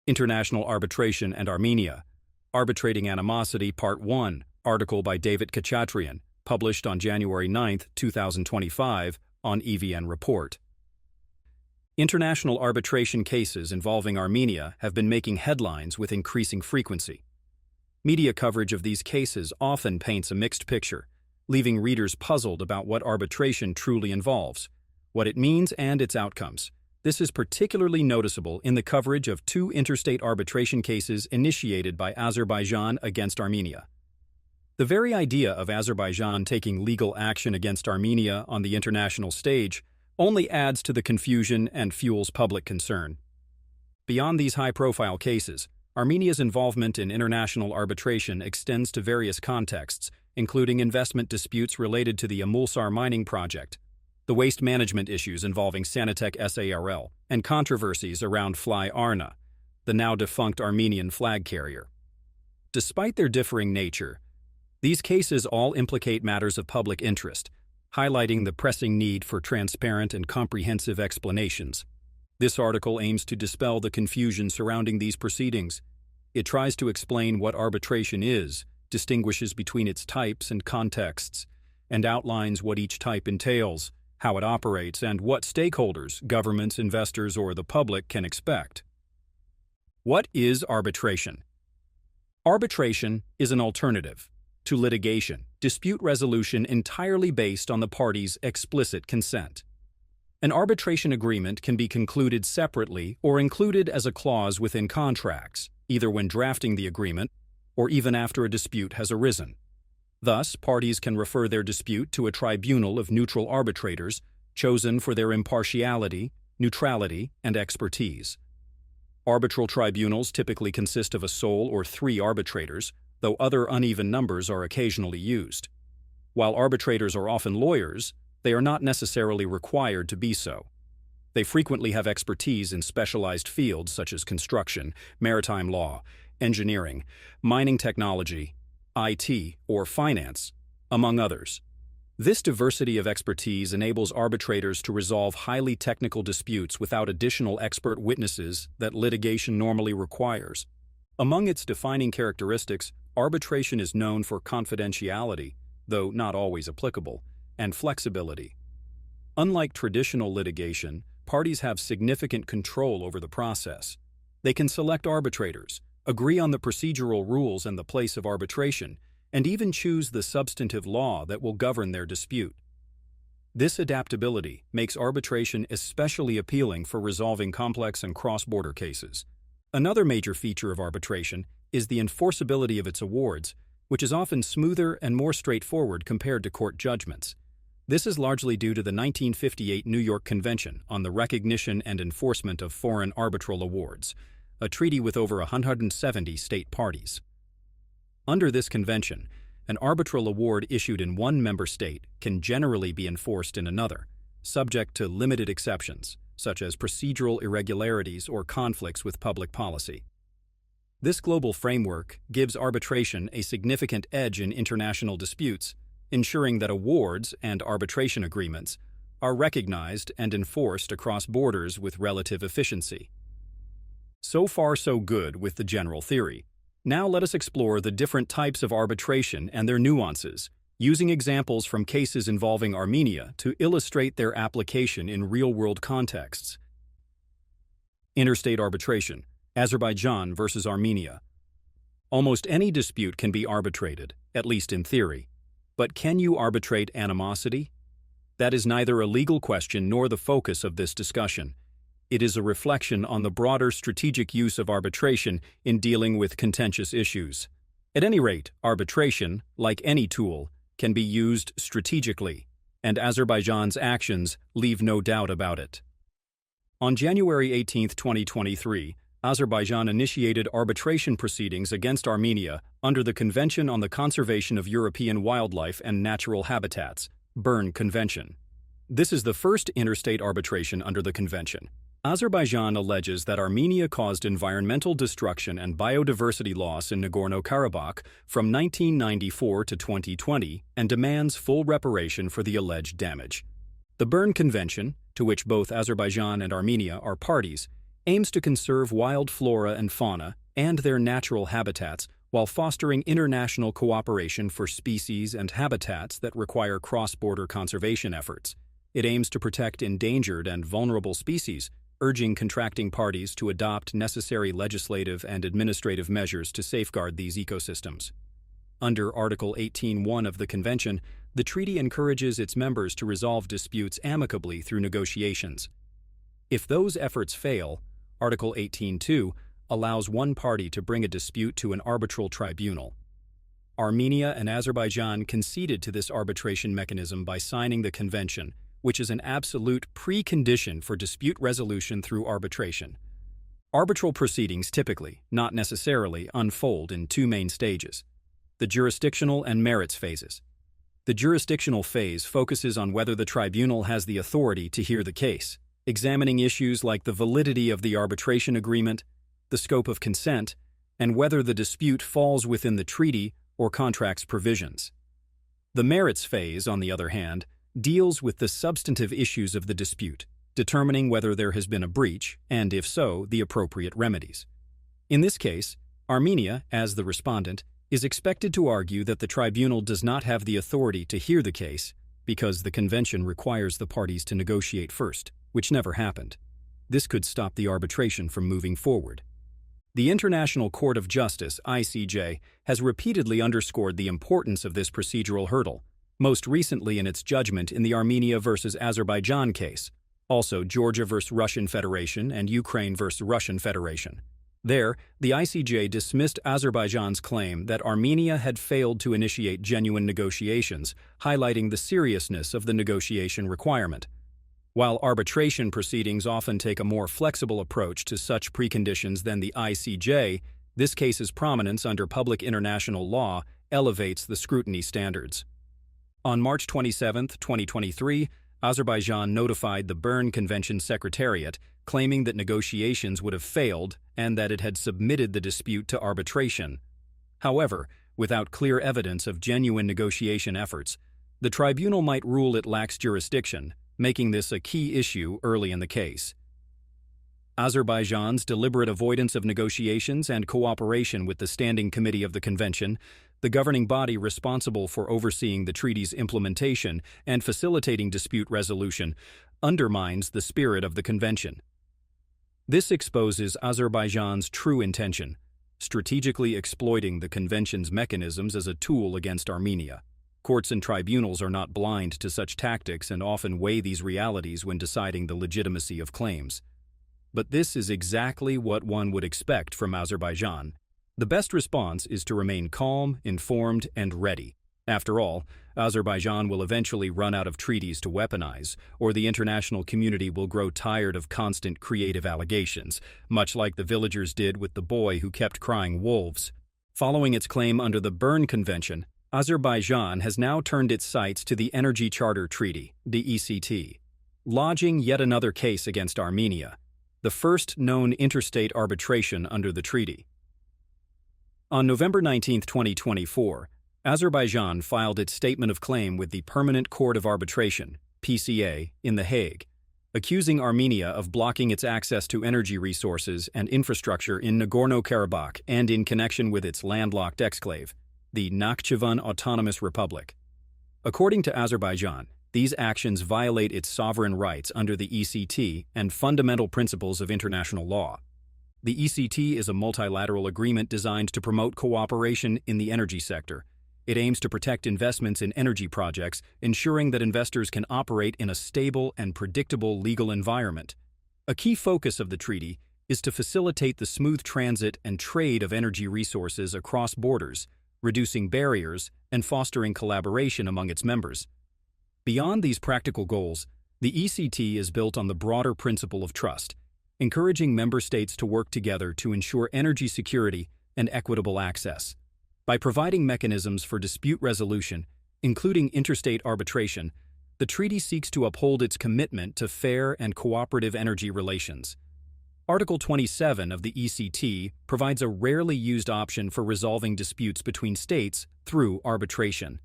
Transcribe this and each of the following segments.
International Arbitration and Armenia, Arbitrating Animosity, Part 1, article by Davit Khachatryan, published on January 9, 2025, on EVN Report. International arbitration cases involving Armenia have been making headlines with increasing frequency. Media coverage of these cases often paints a mixed picture, leaving readers puzzled about what arbitration truly involves, what it means, and its outcomes. This is particularly noticeable in the coverage of two interstate arbitration cases initiated by Azerbaijan against Armenia. The very idea of Azerbaijan taking legal action against Armenia on the international stage only adds to the confusion and fuels public concern. Beyond these high-profile cases, Armenia's involvement in international arbitration extends to various contexts, including investment disputes related to the Amulsar mining project, the waste management issues involving Sanitec SARL, and controversies around Fly Arna, the now-defunct Armenian flag carrier. Despite their differing nature, these cases all implicate matters of public interest, highlighting the pressing need for transparent and comprehensive explanations. This article aims to dispel the confusion surrounding these proceedings. It tries to explain what arbitration is, distinguishes between its types and contexts, and outlines what each type entails, how it operates, and what stakeholders, governments, investors, or the public can expect. What is arbitration? Arbitration is an alternative to litigation, dispute resolution entirely based on the parties' explicit consent. An arbitration agreement can be concluded separately or included as a clause within contracts, either when drafting the agreement or even after a dispute has arisen. Thus, parties can refer their dispute to a tribunal of neutral arbitrators chosen for their impartiality, neutrality, and expertise. Arbitral tribunals typically consist of a sole or three arbitrators, though other uneven numbers are occasionally used. While arbitrators are often lawyers, they are not necessarily required to be so. They frequently have expertise in specialized fields such as construction, maritime law, engineering, mining technology, IT, or finance, among others. This diversity of expertise enables arbitrators to resolve highly technical disputes without additional expert witnesses that litigation normally requires. Among its defining characteristics, arbitration is known for confidentiality, though not always applicable, and flexibility. Unlike traditional litigation, parties have significant control over the process. They can select arbitrators, agree on the procedural rules and the place of arbitration, and even choose the substantive law that will govern their dispute. This adaptability makes arbitration especially appealing for resolving complex and cross-border cases. Another major feature of arbitration is the enforceability of its awards, which is often smoother and more straightforward compared to court judgments. This is largely due to the 1958 New York Convention on the Recognition and Enforcement of Foreign Arbitral Awards, a treaty with over 170 state parties. Under this convention, an arbitral award issued in one member state can generally be enforced in another, subject to limited exceptions, such as procedural irregularities or conflicts with public policy. This global framework gives arbitration a significant edge in international disputes, ensuring that awards and arbitration agreements are recognized and enforced across borders with relative efficiency. So far, so good with the general theory. Now let us explore the different types of arbitration and their nuances, using examples from cases involving Armenia to illustrate their application in real-world contexts. Interstate arbitration, Azerbaijan versus Armenia. Almost any dispute can be arbitrated, at least in theory. But can you arbitrate animosity? That is neither a legal question nor the focus of this discussion. It is a reflection on the broader strategic use of arbitration in dealing with contentious issues. At any rate, arbitration, like any tool, can be used strategically, and Azerbaijan's actions leave no doubt about it. On January 18, 2023, Azerbaijan initiated arbitration proceedings against Armenia under the Convention on the Conservation of European Wildlife and Natural Habitats, Berne Convention. This is the first interstate arbitration under the convention. Azerbaijan alleges that Armenia caused environmental destruction and biodiversity loss in Nagorno-Karabakh from 1994 to 2020 and demands full reparation for the alleged damage. The Berne Convention, to which both Azerbaijan and Armenia are parties, aims to conserve wild flora and fauna and their natural habitats while fostering international cooperation for species and habitats that require cross-border conservation efforts. It aims to protect endangered and vulnerable species, urging contracting parties to adopt necessary legislative and administrative measures to safeguard these ecosystems. Under Article 18.1 of the Convention, the treaty encourages its members to resolve disputes amicably through negotiations. If those efforts fail, Article 18.2 allows one party to bring a dispute to an arbitral tribunal. Armenia and Azerbaijan conceded to this arbitration mechanism by signing the convention, which is an absolute precondition for dispute resolution through arbitration. Arbitral proceedings typically, not necessarily, unfold in two main stages: the jurisdictional and merits phases. The jurisdictional phase focuses on whether the tribunal has the authority to hear the case, examining issues like the validity of the arbitration agreement, the scope of consent, and whether the dispute falls within the treaty or contract's provisions. The merits phase, on the other hand, deals with the substantive issues of the dispute, determining whether there has been a breach, and if so, the appropriate remedies. In this case, Armenia, as the respondent, is expected to argue that the tribunal does not have the authority to hear the case because the convention requires the parties to negotiate first, which never happened. This could stop the arbitration from moving forward. The International Court of Justice, ICJ, has repeatedly underscored the importance of this procedural hurdle, most recently in its judgment in the Armenia versus Azerbaijan case, also Georgia versus Russian Federation and Ukraine versus Russian Federation. There, the ICJ dismissed Azerbaijan's claim that Armenia had failed to initiate genuine negotiations, highlighting the seriousness of the negotiation requirement. While arbitration proceedings often take a more flexible approach to such preconditions than the ICJ, this case's prominence under public international law elevates the scrutiny standards. On March 27, 2023, Azerbaijan notified the Berne Convention Secretariat, claiming that negotiations would have failed and that it had submitted the dispute to arbitration. However, without clear evidence of genuine negotiation efforts, the tribunal might rule it lacks jurisdiction, making this a key issue early in the case. Azerbaijan's deliberate avoidance of negotiations and cooperation with the Standing Committee of the Convention, the governing body responsible for overseeing the treaty's implementation and facilitating dispute resolution, undermines the spirit of the Convention. This exposes Azerbaijan's true intention, strategically exploiting the Convention's mechanisms as a tool against Armenia. Courts and tribunals are not blind to such tactics and often weigh these realities when deciding the legitimacy of claims. But this is exactly what one would expect from Azerbaijan. The best response is to remain calm, informed, and ready. After all, Azerbaijan will eventually run out of treaties to weaponize, or the international community will grow tired of constant creative allegations, much like the villagers did with the boy who kept crying wolves. Following its claim under the Berne Convention, Azerbaijan has now turned its sights to the Energy Charter Treaty, the ECT, lodging yet another case against Armenia, the first known interstate arbitration under the treaty. On November 19, 2024, Azerbaijan filed its statement of claim with the Permanent Court of Arbitration, PCA, in The Hague, accusing Armenia of blocking its access to energy resources and infrastructure in Nagorno-Karabakh and in connection with its landlocked exclave, the Nakhchivan Autonomous Republic. According to Azerbaijan, these actions violate its sovereign rights under the ECT and fundamental principles of international law. The ECT is a multilateral agreement designed to promote cooperation in the energy sector. It aims to protect investments in energy projects, ensuring that investors can operate in a stable and predictable legal environment. A key focus of the treaty is to facilitate the smooth transit and trade of energy resources across borders, reducing barriers and fostering collaboration among its members. Beyond these practical goals, the ECT is built on the broader principle of trust, encouraging member states to work together to ensure energy security and equitable access. By providing mechanisms for dispute resolution, including interstate arbitration, the treaty seeks to uphold its commitment to fair and cooperative energy relations. Article 27 of the ECT provides a rarely used option for resolving disputes between states through arbitration.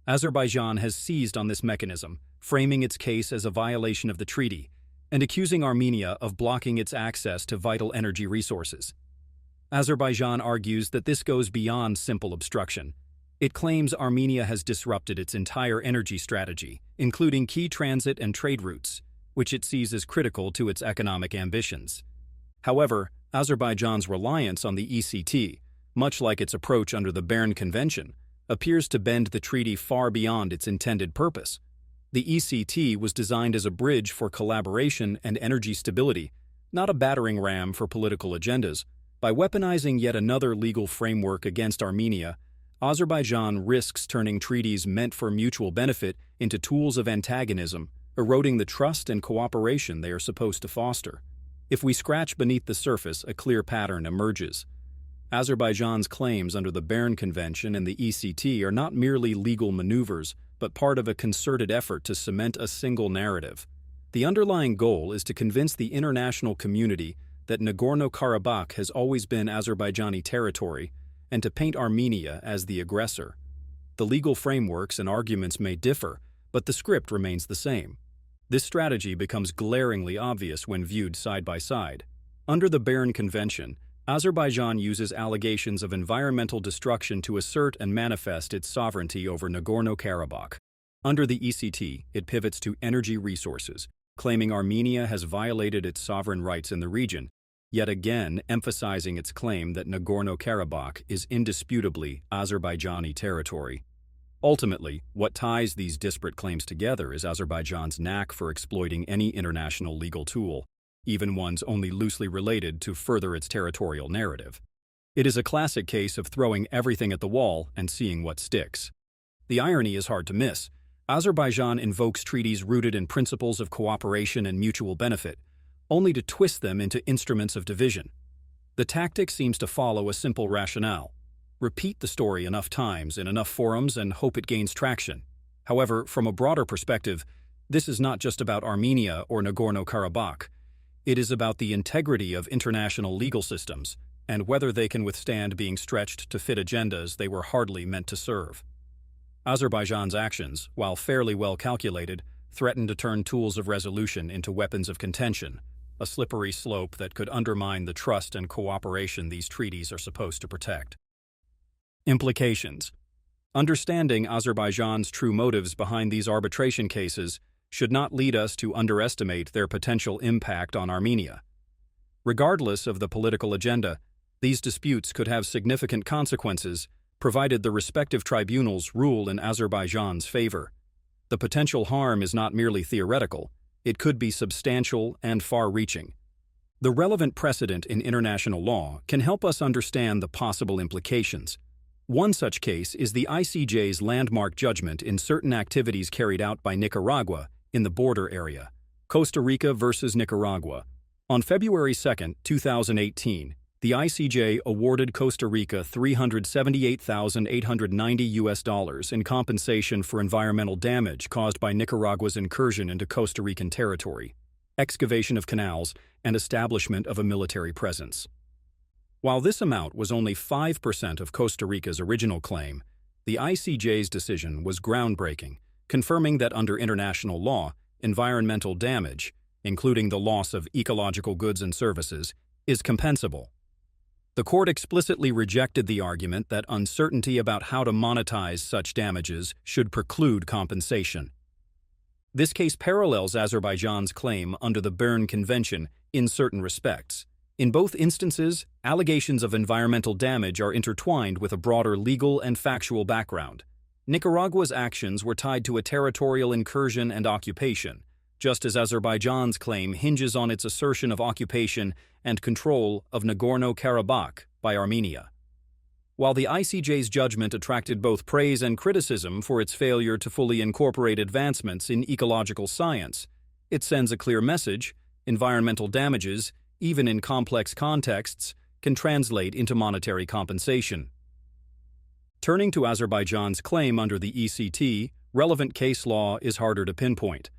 Azerbaijan has seized on this mechanism, framing its case as a violation of the treaty, and accusing Armenia of blocking its access to vital energy resources. Azerbaijan argues that this goes beyond simple obstruction. It claims Armenia has disrupted its entire energy strategy, including key transit and trade routes, which it sees as critical to its economic ambitions. However, Azerbaijan's reliance on the ECT, much like its approach under the Berne Convention, appears to bend the treaty far beyond its intended purpose. The ECT was designed as a bridge for collaboration and energy stability, not a battering ram for political agendas. By weaponizing yet another legal framework against Armenia, Azerbaijan risks turning treaties meant for mutual benefit into tools of antagonism, eroding the trust and cooperation they are supposed to foster. If we scratch beneath the surface, a clear pattern emerges. Azerbaijan's claims under the Berne Convention and the ECT are not merely legal maneuvers, but part of a concerted effort to cement a single narrative. The underlying goal is to convince the international community that Nagorno-Karabakh has always been Azerbaijani territory, and to paint Armenia as the aggressor. The legal frameworks and arguments may differ, but the script remains the same. This strategy becomes glaringly obvious when viewed side by side. Under the Berne Convention, Azerbaijan uses allegations of environmental destruction to assert and manifest its sovereignty over Nagorno-Karabakh. Under the ECT, it pivots to energy resources, claiming Armenia has violated its sovereign rights in the region, yet again emphasizing its claim that Nagorno-Karabakh is indisputably Azerbaijani territory. Ultimately, what ties these disparate claims together is Azerbaijan's knack for exploiting any international legal tool, even ones only loosely related, to further its territorial narrative. It is a classic case of throwing everything at the wall and seeing what sticks. The irony is hard to miss. Azerbaijan invokes treaties rooted in principles of cooperation and mutual benefit, only to twist them into instruments of division. The tactic seems to follow a simple rationale: repeat the story enough times in enough forums and hope it gains traction. However, from a broader perspective, this is not just about Armenia or Nagorno-Karabakh. It is about the integrity of international legal systems and whether they can withstand being stretched to fit agendas they were hardly meant to serve. Azerbaijan's actions, while fairly well calculated, threaten to turn tools of resolution into weapons of contention, a slippery slope that could undermine the trust and cooperation these treaties are supposed to protect. Implications. Understanding Azerbaijan's true motives behind these arbitration cases should not lead us to underestimate their potential impact on Armenia. Regardless of the political agenda, these disputes could have significant consequences, provided the respective tribunals rule in Azerbaijan's favor. The potential harm is not merely theoretical, it could be substantial and far-reaching. The relevant precedent in international law can help us understand the possible implications. One such case is the ICJ's landmark judgment in certain activities carried out by Nicaragua in the border area. Costa Rica versus Nicaragua. On February 2, 2018, the ICJ awarded Costa Rica $378,890 in compensation for environmental damage caused by Nicaragua's incursion into Costa Rican territory, excavation of canals, and establishment of a military presence. While this amount was only 5% of Costa Rica's original claim, the ICJ's decision was groundbreaking, confirming that under international law, environmental damage, including the loss of ecological goods and services, is compensable. The court explicitly rejected the argument that uncertainty about how to monetize such damages should preclude compensation. This case parallels Azerbaijan's claim under the Berne Convention in certain respects. In both instances, allegations of environmental damage are intertwined with a broader legal and factual background. Nicaragua's actions were tied to a territorial incursion and occupation, just as Azerbaijan's claim hinges on its assertion of occupation and control of Nagorno-Karabakh by Armenia. While the ICJ's judgment attracted both praise and criticism for its failure to fully incorporate advancements in ecological science, it sends a clear message: environmental damages, even in complex contexts, can translate into monetary compensation. Turning to Azerbaijan's claim under the ECT, relevant case law is harder to pinpoint.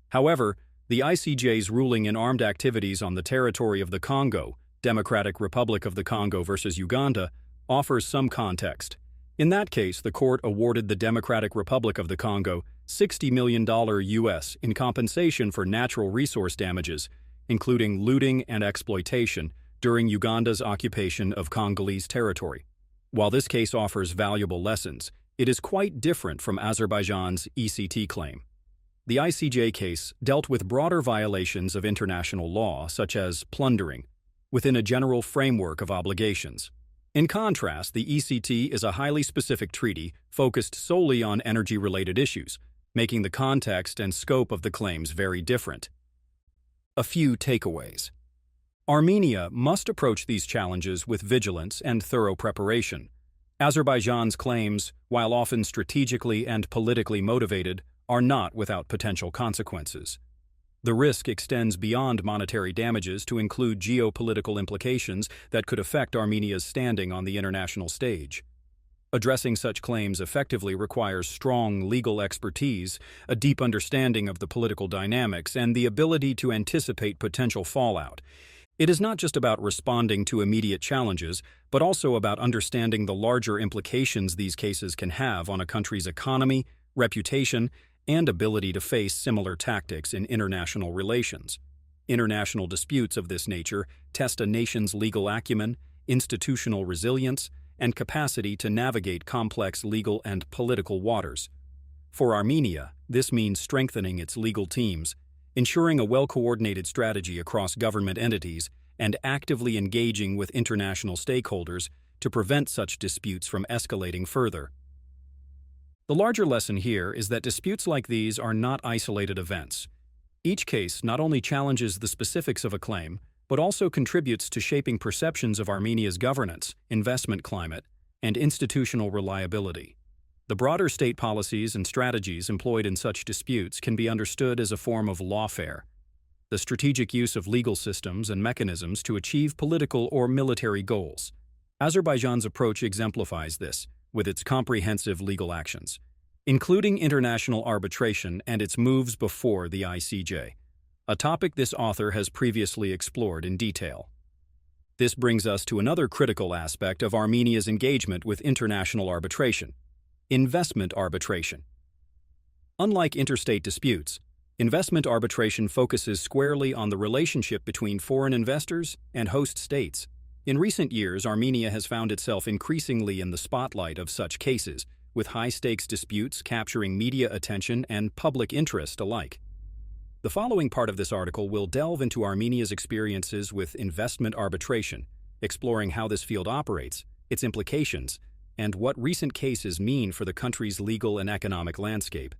However, the ICJ's ruling in armed activities on the territory of the Congo, Democratic Republic of the Congo versus Uganda, offers some context. In that case, the court awarded the Democratic Republic of the Congo $60 million US in compensation for natural resource damages, including looting and exploitation, during Uganda's occupation of Congolese territory. While this case offers valuable lessons, it is quite different from Azerbaijan's ECT claim. The ICJ case dealt with broader violations of international law, such as plundering, within a general framework of obligations. In contrast, the ECT is a highly specific treaty focused solely on energy-related issues, making the context and scope of the claims very different. A few takeaways. Armenia must approach these challenges with vigilance and thorough preparation. Azerbaijan's claims, while often strategically and politically motivated, are not without potential consequences. The risk extends beyond monetary damages to include geopolitical implications that could affect Armenia's standing on the international stage. Addressing such claims effectively requires strong legal expertise, a deep understanding of the political dynamics, and the ability to anticipate potential fallout. It is not just about responding to immediate challenges, but also about understanding the larger implications these cases can have on a country's economy, reputation, and ability to face similar tactics in international relations. International disputes of this nature test a nation's legal acumen, institutional resilience, and capacity to navigate complex legal and political waters. For Armenia, this means strengthening its legal teams, ensuring a well-coordinated strategy across government entities, and actively engaging with international stakeholders to prevent such disputes from escalating further. The larger lesson here is that disputes like these are not isolated events. Each case not only challenges the specifics of a claim, but also contributes to shaping perceptions of Armenia's governance, investment climate, and institutional reliability. The broader state policies and strategies employed in such disputes can be understood as a form of lawfare, the strategic use of legal systems and mechanisms to achieve political or military goals. Azerbaijan's approach exemplifies this, with its comprehensive legal actions, including international arbitration and its moves before the ICJ, a topic this author has previously explored in detail. This brings us to another critical aspect of Armenia's engagement with international arbitration: investment arbitration. Unlike interstate disputes, investment arbitration focuses squarely on the relationship between foreign investors and host states. In recent years, Armenia has found itself increasingly in the spotlight of such cases, with high-stakes disputes capturing media attention and public interest alike. The following part of this article will delve into Armenia's experiences with investment arbitration, exploring how this field operates, its implications, and what recent cases mean for the country's legal and economic landscape.